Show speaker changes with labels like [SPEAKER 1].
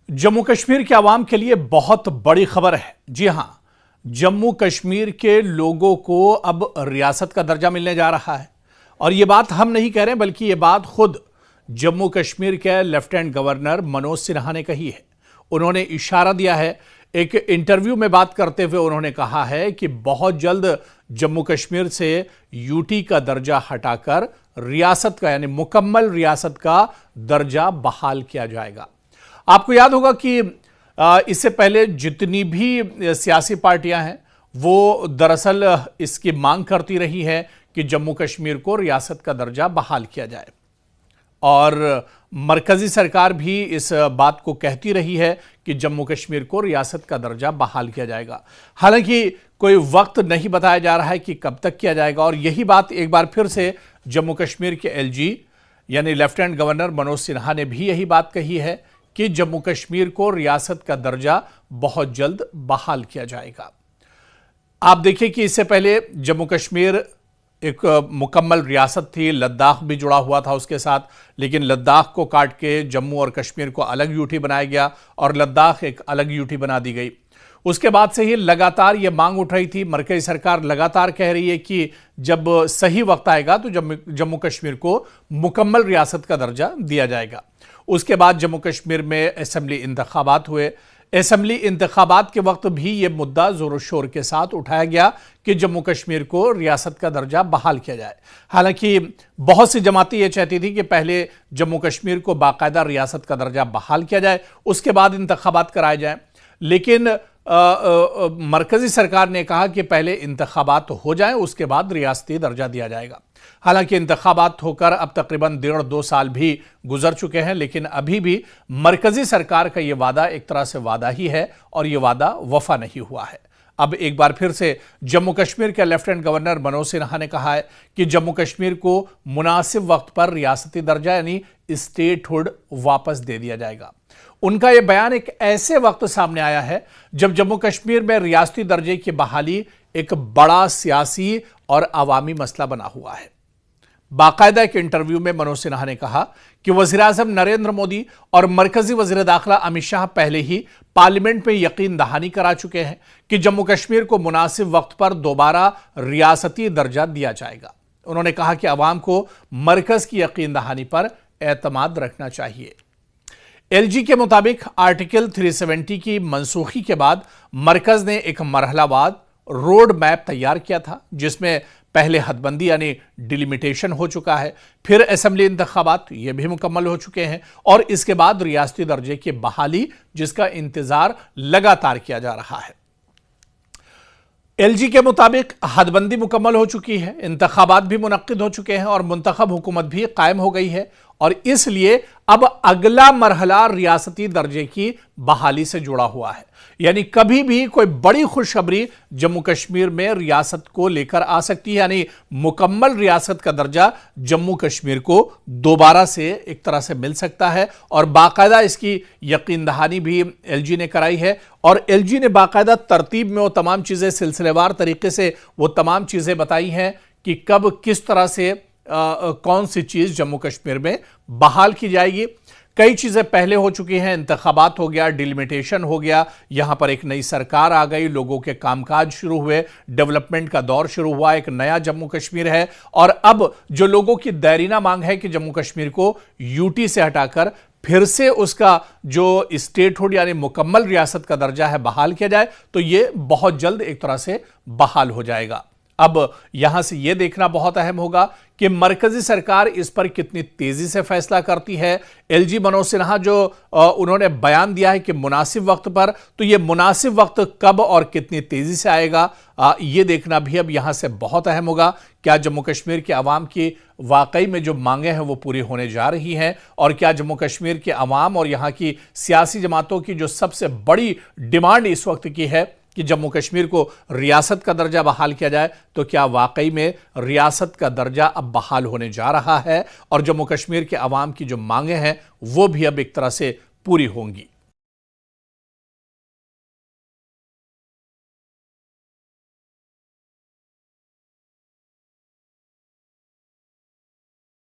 [SPEAKER 1] जम्मू कश्मीर के आवाम के लिए बहुत बड़ी खबर है। जी हां, जम्मू कश्मीर के लोगों को अब रियासत का दर्जा मिलने जा रहा है। और यह बात हम नहीं कह रहे, बल्कि यह बात खुद जम्मू कश्मीर के लेफ्टिनेंट गवर्नर मनोज सिन्हा ने कही है। उन्होंने इशारा दिया है, एक इंटरव्यू में बात करते हुए उन्होंने कहा है कि बहुत जल्द जम्मू कश्मीर से यूटी का दर्जा हटाकर रियासत का, यानी मुकम्मल रियासत का दर्जा बहाल किया जाएगा। आपको याद होगा कि इससे पहले जितनी भी सियासी पार्टियां हैं वो दरअसल इसकी मांग करती रही है कि जम्मू कश्मीर को रियासत का दर्जा बहाल किया जाए, और मरकजी सरकार भी इस बात को कहती रही है कि जम्मू कश्मीर को रियासत का दर्जा बहाल किया जाएगा। हालांकि कोई वक्त नहीं बताया जा रहा है कि कब तक किया जाएगा, और यही बात एक बार फिर से जम्मू कश्मीर के एलजी यानी लेफ्टिनेंट गवर्नर मनोज सिन्हा ने भी यही बात कही है कि जम्मू कश्मीर को रियासत का दर्जा बहुत जल्द बहाल किया जाएगा। आप देखिए कि इससे पहले जम्मू कश्मीर एक मुकम्मल रियासत थी, लद्दाख भी जुड़ा हुआ था उसके साथ, लेकिन लद्दाख को काट के जम्मू और कश्मीर को अलग यूटी बनाया गया और लद्दाख एक अलग यूटी बना दी गई। उसके बाद से ही लगातार ये मांग उठ रही थी, मरकजी सरकार लगातार कह रही है कि जब सही वक्त आएगा तो जम्मू कश्मीर को मुकम्मल रियासत का दर्जा दिया जाएगा। उसके बाद जम्मू कश्मीर में असेंबली इंतखाबात हुए। असेंबली इंतखाबात के वक्त भी यह मुद्दा जोर शोर के साथ उठाया गया कि जम्मू कश्मीर को रियासत का दर्जा बहाल किया जाए। हालांकि बहुत सी जमातें यह चाहती थी कि पहले जम्मू कश्मीर को बाकायदा रियासत का दर्जा बहाल किया जाए, उसके बाद इंतखाबात कराए जाए, लेकिन मरकजी सरकार ने कहा कि पहले इंतखाबात हो जाएं, उसके बाद रियासती दर्जा दिया जाएगा। हालांकि इंतखाबात होकर अब तकरीबन 1.5-2 साल भी गुजर चुके हैं, लेकिन अभी भी मरकजी सरकार का यह वादा एक तरह से वादा ही है और यह वादा वफा नहीं हुआ है। अब एक बार फिर से जम्मू कश्मीर के लेफ्टिनेंट गवर्नर मनोज सिन्हा ने कहा है कि जम्मू कश्मीर को मुनासिब वक्त पर रियासती दर्जा यानी स्टेटहुड वापस दे दिया जाएगा। उनका यह बयान एक ऐसे वक्त सामने आया है जब जम्मू कश्मीर में रियासती दर्जे की बहाली एक बड़ा सियासी और अवामी मसला बना हुआ है। बाकायदा एक इंटरव्यू में मनोज सिन्हा ने कहा कि वज़ीर-ए-आज़म नरेंद्र मोदी और मरकजी वज़ीर दाखिला अमित शाह पहले ही पार्लियामेंट में यकीन दहानी करा चुके हैं कि जम्मू कश्मीर को मुनासिब वक्त पर दोबारा रियासती दर्जा दिया जाएगा। उन्होंने कहा कि अवाम को मरकज की यकीन दहानी पर एतमाद रखना चाहिए। एलजी के मुताबिक आर्टिकल 370 की मनसूखी के बाद मरकज ने एक मरहलावार रोड मैप तैयार किया था, जिसमें पहले हदबंदी यानी डिलिमिटेशन हो चुका है, फिर असेंबली इंतखाबात ये भी मुकम्मल हो चुके हैं, और इसके बाद रियासती दर्जे की बहाली जिसका इंतजार लगातार किया जा रहा है। एलजी के मुताबिक हदबंदी मुकम्मल हो चुकी है, इंतखाबात भी मुनक्किद हो चुके हैं और मुंतखब हुकूमत भी कायम हो गई है, और इसलिए अब अगला मरहला रियासती दर्जे की बहाली से जुड़ा हुआ है। यानी कभी भी कोई बड़ी खुशखबरी जम्मू कश्मीर में रियासत को लेकर आ सकती है, यानी मुकम्मल रियासत का दर्जा जम्मू कश्मीर को दोबारा से एक तरह से मिल सकता है, और बाकायदा इसकी यकीन दहानी भी एलजी ने कराई है। और एलजी ने बाकायदा तरतीब में वो तमाम चीजें सिलसिलेवार तरीके से वो तमाम चीजें बताई हैं कि कब किस तरह से कौन सी चीज जम्मू कश्मीर में बहाल की जाएगी। कई चीजें पहले हो चुकी हैं, इंतखाबात हो गया, डिलिमिटेशन हो गया, यहां पर एक नई सरकार आ गई, लोगों के कामकाज शुरू हुए, डेवलपमेंट का दौर शुरू हुआ, एक नया जम्मू कश्मीर है। और अब जो लोगों की दैरीना मांग है कि जम्मू कश्मीर को यूटी से हटाकर फिर से उसका जो स्टेटहुड यानी मुकम्मल रियासत का दर्जा है बहाल किया जाए, तो यह बहुत जल्द एक तरह से बहाल हो जाएगा। अब यहां से यह देखना बहुत अहम होगा कि मरकजी सरकार इस पर कितनी तेजी से फैसला करती है। एलजी मनोज सिन्हा जो उन्होंने बयान दिया है कि मुनासिब वक्त पर, तो यह मुनासिब वक्त कब और कितनी तेजी से आएगा, यह देखना भी अब यहां से बहुत अहम होगा। क्या जम्मू कश्मीर के अवाम की वाकई में जो मांगे हैं वो पूरी होने जा रही हैं, और क्या जम्मू कश्मीर के अवाम और यहां की सियासी जमातों की जो सबसे बड़ी डिमांड इस वक्त की है कि जम्मू कश्मीर को रियासत का दर्जा बहाल किया जाए, तो क्या वाकई में रियासत का दर्जा अब बहाल होने जा रहा है और जम्मू कश्मीर के अवाम की जो मांगे हैं वो भी अब एक तरह से पूरी होंगी।